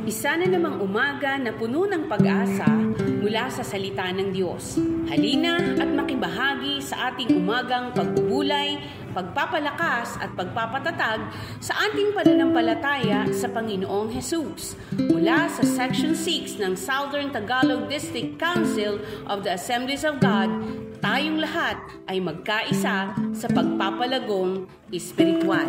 Isa na namang umaga na puno ng pag-asa mula sa salita ng Diyos. Halina at makibahagi sa ating umagang pagbubulay, pagpapalakas at pagpapatatag sa ating pananampalataya sa Panginoong Hesus. Mula sa Section 6 ng Southern Tagalog District Council of the Assemblies of God, tayong lahat ay magkaisa sa pagpapalagong espiritual.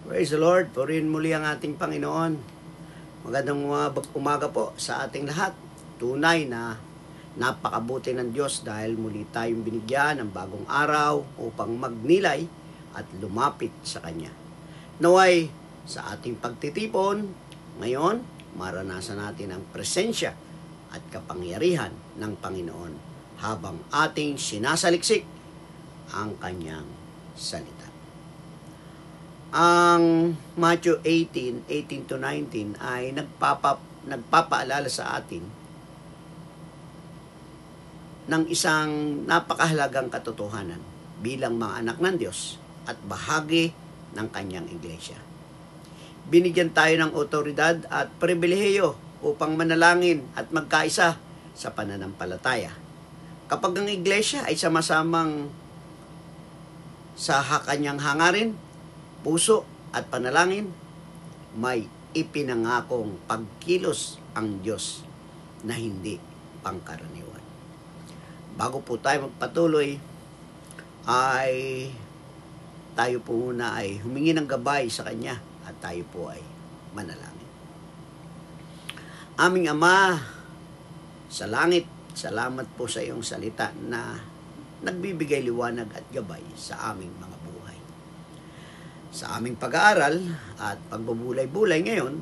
Praise the Lord, purihin muli ang ating Panginoon. Magandang umaga po sa ating lahat. Tunay na napakabuti ng Diyos dahil muli tayong binigyan ng bagong araw upang magnilay at lumapit sa Kanya. Naway, sa ating pagtitipon, ngayon, maranasan natin ang presensya at kapangyarihan ng Panginoon habang ating sinasaliksik ang Kanyang salita. Ang Matthew 18 to 19 ay nagpapaalala sa atin ng isang napakahalagang katotohanan bilang mga anak ng Diyos at bahagi ng Kanyang iglesia. Binigyan tayo ng otoridad at pribilehiyo upang manalangin at magkaisa sa pananampalataya. Kapag ang iglesia ay sama-samang sa kanyang hangarin, puso at panalangin, may ipinangakong pagkilos ang Diyos na hindi pangkaraniwan. Bago po tayo magpatuloy, ay tayo po muna ay humingi ng gabay sa Kanya at tayo po ay manalangin. Aming Ama sa langit, salamat po sa iyong salita na nagbibigay liwanag at gabay sa aming mga buhay. Sa aming pag-aaral at pagbubulay-bulay ngayon,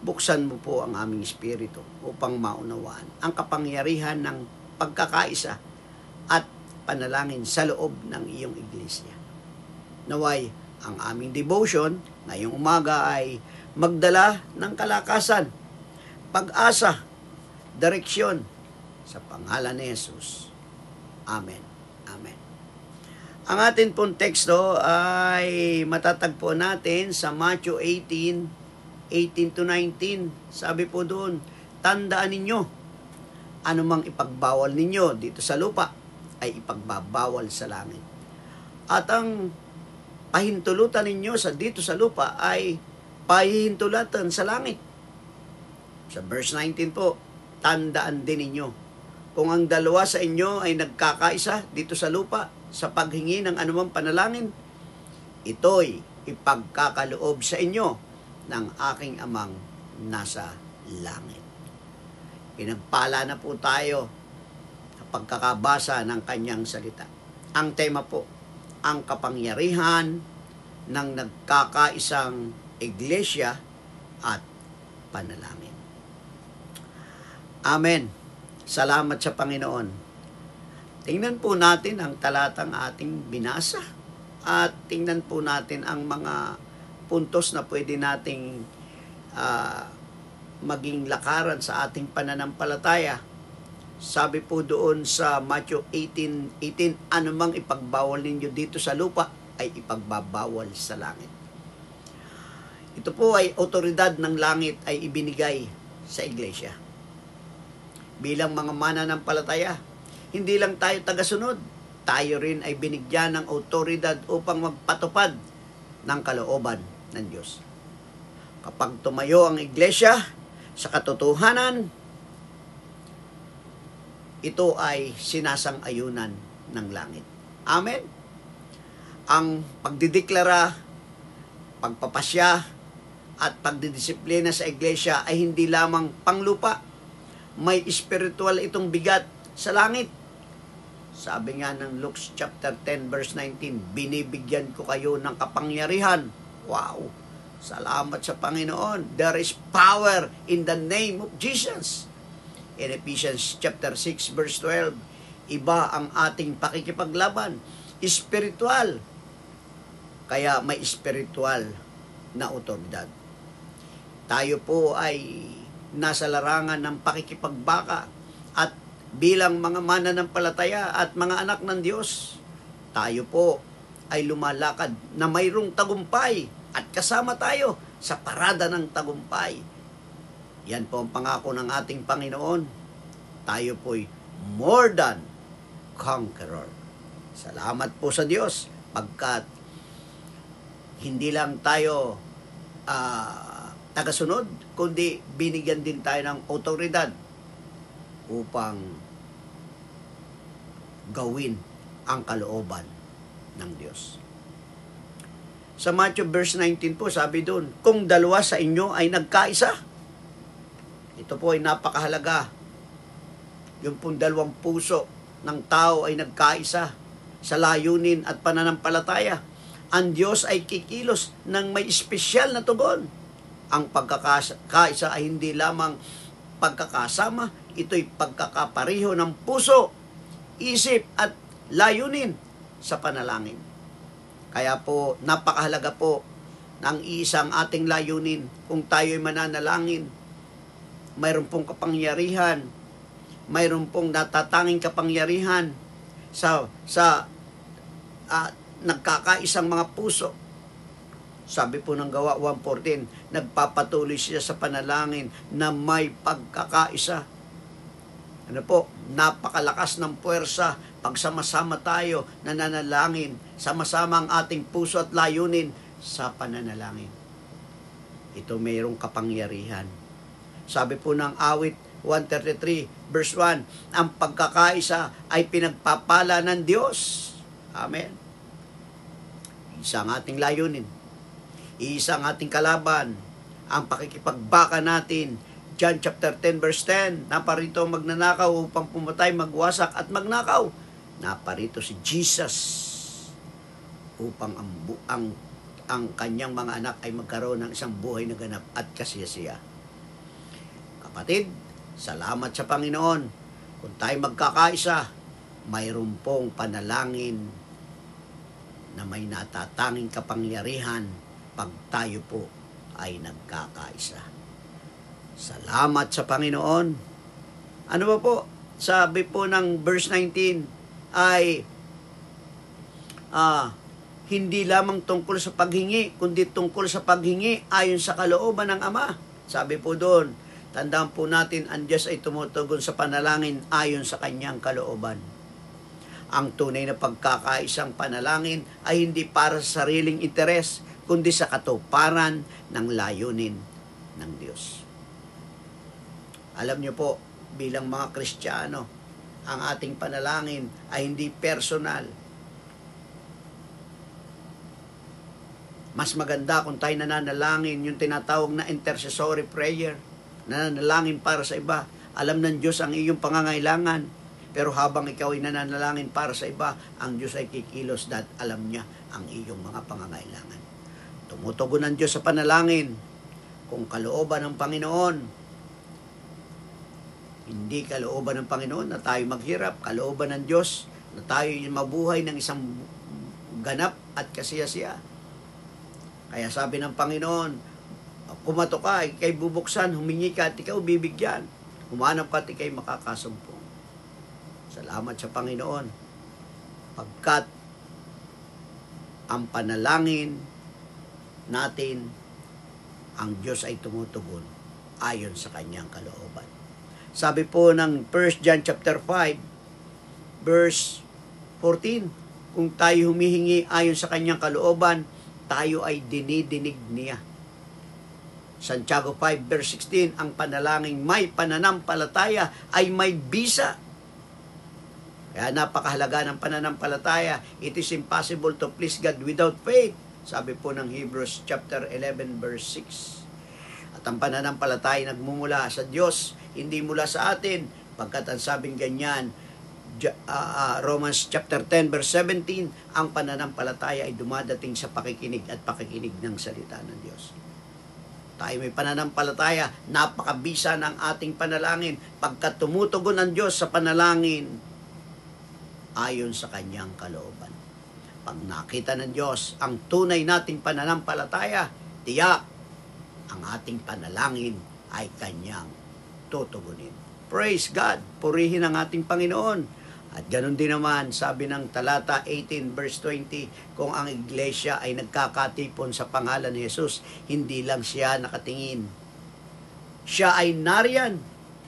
buksan mo po ang aming espiritu upang maunawaan ang kapangyarihan ng pagkakaisa at panalangin sa loob ng iyong iglesia. Naway, ang aming devotion ngayong umaga ay magdala ng kalakasan, pag-asa, direksyon sa pangalan ni Jesus. Amen. Amen. Ang atin pong teksto ay matatagpo natin sa Matthew 18 to 19. Sabi po doon, tandaan ninyo, anumang ipagbawal ninyo dito sa lupa ay ipagbabawal sa langit. At ang pahintulutan ninyo dito sa lupa ay pahihintulatan sa langit. Sa verse 19 po, tandaan din ninyo, kung ang dalawa sa inyo ay nagkakaisa dito sa lupa, sa paghingi ng anumang panalangin, ito'y ipagkakaloob sa inyo ng aking amang nasa langit. Pinagpala na po tayo sa pagkakabasa ng Kanyang salita. Ang tema po, ang kapangyarihan ng nagkakaisang iglesia at panalangin. Amen. Salamat sa Panginoon. Tingnan po natin ang talatang ating binasa at tingnan po natin ang mga puntos na pwede nating maging lakaran sa ating pananampalataya. Sabi po doon sa Matthew 18, anumang ipagbawal ninyo dito sa lupa ay ipagbabawal sa langit. Ito po ay otoridad ng langit ay ibinigay sa iglesia. Bilang mga mananampalataya, hindi lang tayo tagasunod, tayo rin ay binigyan ng otoridad upang magpatupad ng kalooban ng Diyos. Kapag tumayo ang iglesia sa katotohanan, ito ay sinasang-ayunan ng langit. Amen? Ang pagdideklara, pagpapasya, at pagdidisiplina sa iglesia ay hindi lamang panglupa. May spiritual itong bigat sa langit. Sabi nga ng Luke chapter 10 verse 19, binibigyan ko kayo ng kapangyarihan. Wow! Salamat sa Panginoon. There is power in the name of Jesus. In Ephesians chapter 6 verse 12, iba ang ating pakikipaglaban. Spiritual, Kaya may spiritual na otoridad. Tayo po ay nasa larangan ng pakikipagbaka at bilang mga mananampalataya at mga anak ng Diyos, tayo po ay lumalakad na mayroong tagumpay at kasama tayo sa parada ng tagumpay. Yan po ang pangako ng ating Panginoon. Tayo po'y more than conqueror. Salamat po sa Diyos pagkat hindi lang tayo tagasunod, kundi binigyan din tayo ng otoridad upang gawin ang kalooban ng Diyos. Sa Matthew verse 19 po, sabi doon, kung dalawa sa inyo ay nagkaisa, ito po ay napakahalaga. Yung pong dalawang puso ng tao ay nagkaisa sa layunin at pananampalataya. Ang Diyos ay kikilos ng may espesyal na tugon. Ang pagkakaisa ay hindi lamang pagkakasama, ito'y pagkakapareho ng puso, isip at layunin sa panalangin. Kaya po, napakahalaga po ng isang ating layunin. Kung tayo'y mananalangin, mayroon pong kapangyarihan, mayroon pong natatanging kapangyarihan sa nagkakaisang mga puso. Sabi po ng Gawa 1:14, nagpapatuloy siya sa panalangin na may pagkakaisa. Ano po, napakalakas ng puwersa pag sama-sama tayo nananalangin, sama-sama ang ating puso at layunin sa pananalangin. Ito mayroong kapangyarihan. Sabi po ng awit 133 verse 1, ang pagkakaisa ay pinagpapala ng Diyos. Amen. Isa ang ating layunin. Isa ang ating kalaban. Ang pakikipagbaka natin. John chapter 10 verse 10, naparito magnanakaw upang pumatay, magwasak at magnakaw. Naparito si Jesus upang ang kanyang mga anak ay magkaroon ng isang buhay na ganap at kasiyasiya. Kapatid, salamat sa Panginoon. Kung tayo magkakaisa, mayroon pong panalangin na may natatanging kapangyarihan pag tayo po ay nagkakaisa. Salamat sa Panginoon. Ano ba po? Sabi po ng verse 19 ay hindi lamang tungkol sa paghingi, kundi tungkol sa paghingi ayon sa kalooban ng Ama. Sabi po doon, tandaan po natin, ang Diyos ay tumutugon sa panalangin ayon sa kanyang kalooban. Ang tunay na pagkakaisang panalangin ay hindi para sa sariling interes, kundi sa katuparan ng layunin ng Diyos. Alam niyo po, bilang mga Kristiyano, ang ating panalangin ay hindi personal. Mas maganda kung tayo nananalangin, yung tinatawag na intercessory prayer, nananalangin para sa iba. Alam ng Diyos ang iyong pangangailangan, pero habang ikaw ay nananalangin para sa iba, ang Diyos ay kikilos dahil alam niya ang iyong mga pangangailangan. Tumutugon ang Diyos sa panalangin. Kung kalooban ng Panginoon, hindi kalooban ng Panginoon na tayo maghirap, kalooban ng Diyos na tayo mabuhay ng isang ganap at kasiyasiya. Kaya sabi ng Panginoon, kumato ka, ikay bubuksan, humingi ka at ikaw bibigyan. Humanap ka at ikay makakasumpong. Salamat sa Panginoon. Pagkat ang panalangin natin, ang Diyos ay tumutugon ayon sa kanyang kalooban. Sabi po ng 1 John chapter 5, verse 14, kung tayo humihingi ayon sa kanyang kalooban, tayo ay dinidinig niya. Santiago 5 verse 16, ang panalangin may pananampalataya ay may bisa. Kaya napakahalaga ng pananampalataya. It is impossible to please God without faith. Sabi po ng Hebrews chapter 11 verse 6. At ang pananampalataya nagmumula sa Diyos, hindi mula sa atin. Pagkat ang sabing ganyan, Romans chapter 10 verse 17, ang pananampalataya ay dumadating sa pakikinig at pakikinig ng salita ng Diyos. Tayo may pananampalataya, napakabisa ng ating panalangin pagkat tumutugon ang Diyos sa panalangin ayon sa kanyang kalooban. Pag nakita ng Diyos ang tunay nating pananampalataya, tiyak ang ating panalangin ay Kanyang tutugunin. Praise God! Purihin ang ating Panginoon. At ganun din naman, sabi ng talata 18 verse 20, kung ang iglesia ay nagkakatipon sa pangalan ni Jesus, hindi lang siya nakatingin. Siya ay nariyan,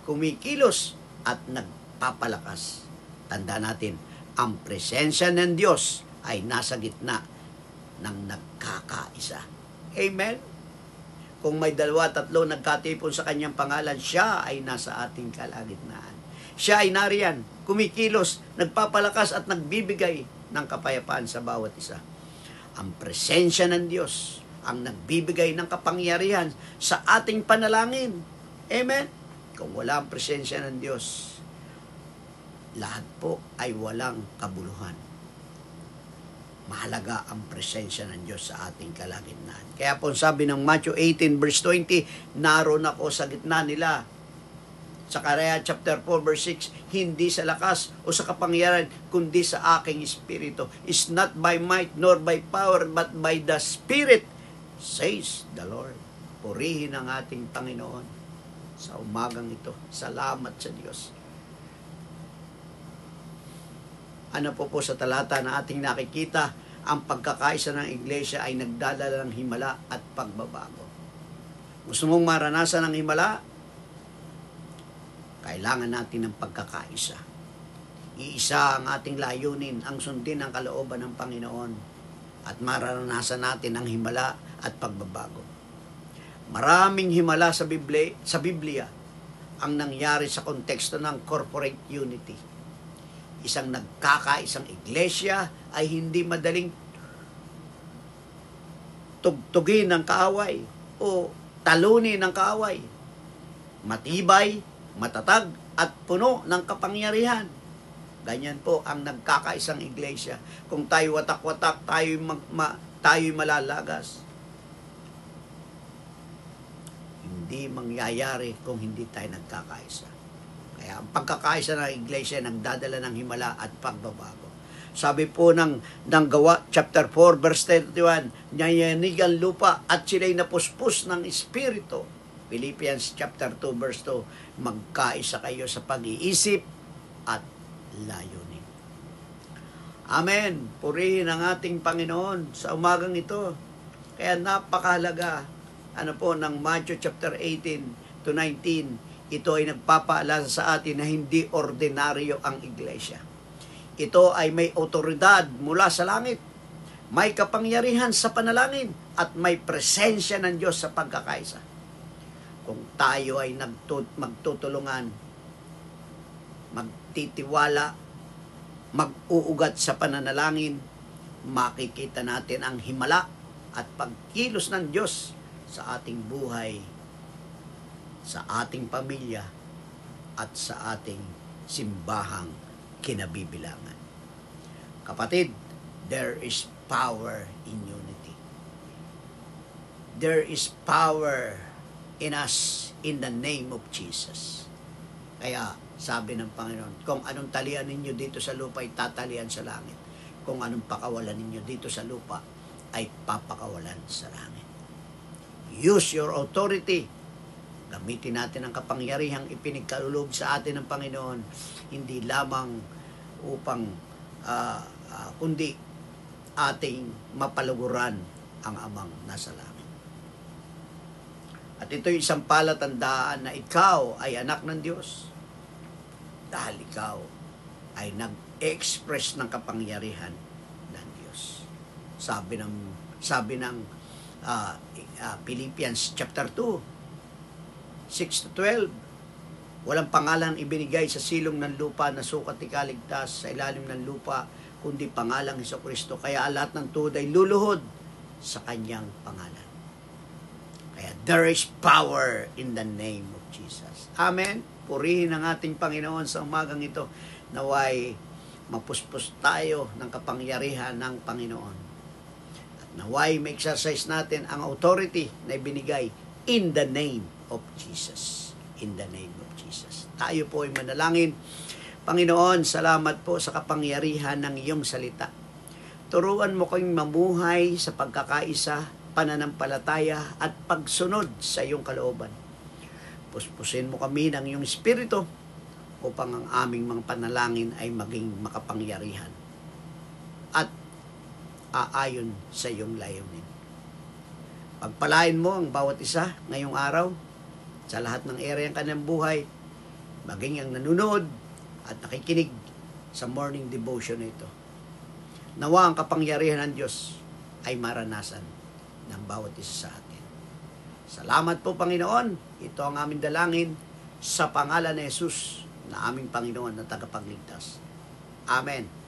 kumikilos at nagpapalakas. Tanda natin, ang presensya ng Diyos ay nasa gitna ng nagkakaisa. Amen? Kung may 2-3 nagkatipon sa Kanyang pangalan, siya ay nasa ating kalagitnaan. Siya ay nariyan, kumikilos, nagpapalakas at nagbibigay ng kapayapaan sa bawat isa. Ang presensya ng Diyos ang nagbibigay ng kapangyarihan sa ating panalangin. Amen? Kung wala ang presensya ng Diyos, lahat po ay walang kabuluhan. Mahalaga ang presensya ng Diyos sa ating kalagitnaan. Kaya po sabi ng Matthew 18 verse 20, naroon ako sa gitna nila. Sakaraya chapter 4 verse 6, hindi sa lakas o sa kapangyarihan, kundi sa aking espiritu. Is not by might nor by power, but by the Spirit, says the Lord. Purihin ang ating Panginoon sa umagang ito. Salamat sa Diyos. Ano po sa talata na ating nakikita, ang pagkakaisa ng iglesia ay nagdadala ng himala at pagbabago. Gusto mong maranasan ang himala? Kailangan natin ng pagkakaisa. Iisa ang ating layunin, ang sundin ang kalooban ng Panginoon at maranasan natin ang himala at pagbabago. Maraming himala sa Biblia ang nangyari sa konteksto ng corporate unity. Isang nagkakaisang iglesia ay hindi madaling tugtugin ng kaaway o talunin ng kaaway. Matibay, matatag at puno ng kapangyarihan. Ganyan po ang nagkakaisang iglesia. Kung tayo watak-watak, tayo'y malalagas. Hindi mangyayari kung hindi tayo nagkakaisa. Kaya ang pagkakaisa ng iglesia nagdadala ng himala at pagbabago. Sabi po ng Gawa, chapter 4, verse 31, nayanig ang lupa at sila'y napuspos ng Espiritu. Philippians chapter 2, verse 2, magkaisa kayo sa pag-iisip at layunin. Amen. Purihin ang ating Panginoon sa umagang ito. Kaya napakahalaga ng Matthew chapter 18 to 19, ito ay nagpapaalala sa atin na hindi ordinaryo ang iglesia. Ito ay may otoridad mula sa langit, may kapangyarihan sa panalangin, at may presensya ng Diyos sa pagkakaisa. Kung tayo ay magtutulungan, magtitiwala, mag-uugat sa pananalangin, makikita natin ang himala at pagkilos ng Diyos sa ating buhay, sa ating pamilya, at sa ating simbahang kinabibilangan. Kapatid, there is power in unity. There is power in us in the name of Jesus. Kaya sabi ng Panginoon, kung anong talian ninyo dito sa lupa ay tatalian sa langit. Kung anong pakawalan ninyo dito sa lupa ay papakawalan sa langit. Use your authority. Gamitin natin ang kapangyarihang ipinagkaloob sa atin ng Panginoon, hindi lamang upang kundi ating mapaluguran ang Amang nasa langit. At ito'y isang palatandaan na ikaw ay anak ng Diyos dahil ikaw ay nag-express ng kapangyarihan ng Diyos. Sabi ng Philippians chapter 2, 6-12, walang pangalan ibinigay sa silong ng lupa na sukat ikaligtas sa ilalim ng lupa, kundi pangalang Hesukristo. Kaya lahat ng tuhod ay luluhod sa kanyang pangalan. Kaya there is power in the name of Jesus. Amen. Purihin ang ating Panginoon sa umagang ito. Naway mapuspos tayo ng kapangyarihan ng Panginoon. At naway ma-exercise natin ang authority na ibinigay in the name of Jesus. In the name of Jesus. Tayo po ay manalangin. Panginoon, salamat po sa kapangyarihan ng iyong salita. Turuan mo kaming mamuhay sa pagkakaisa, pananampalataya at pagsunod sa iyong kalooban. Puspusin mo kami ng iyong Espiritu upang ang aming mga panalangin ay maging makapangyarihan at aayon sa iyong layunin. Pagpalain mo ang bawat isa ngayong araw sa lahat ng area ng kanyang buhay, maging ang nanonood at nakikinig sa morning devotion na ito. Nawa ang kapangyarihan ng Diyos ay maranasan ng bawat isa sa atin. Salamat po, Panginoon. Ito ang aming dalangin sa pangalan ni Jesus na aming Panginoon na tagapagligtas. Amen.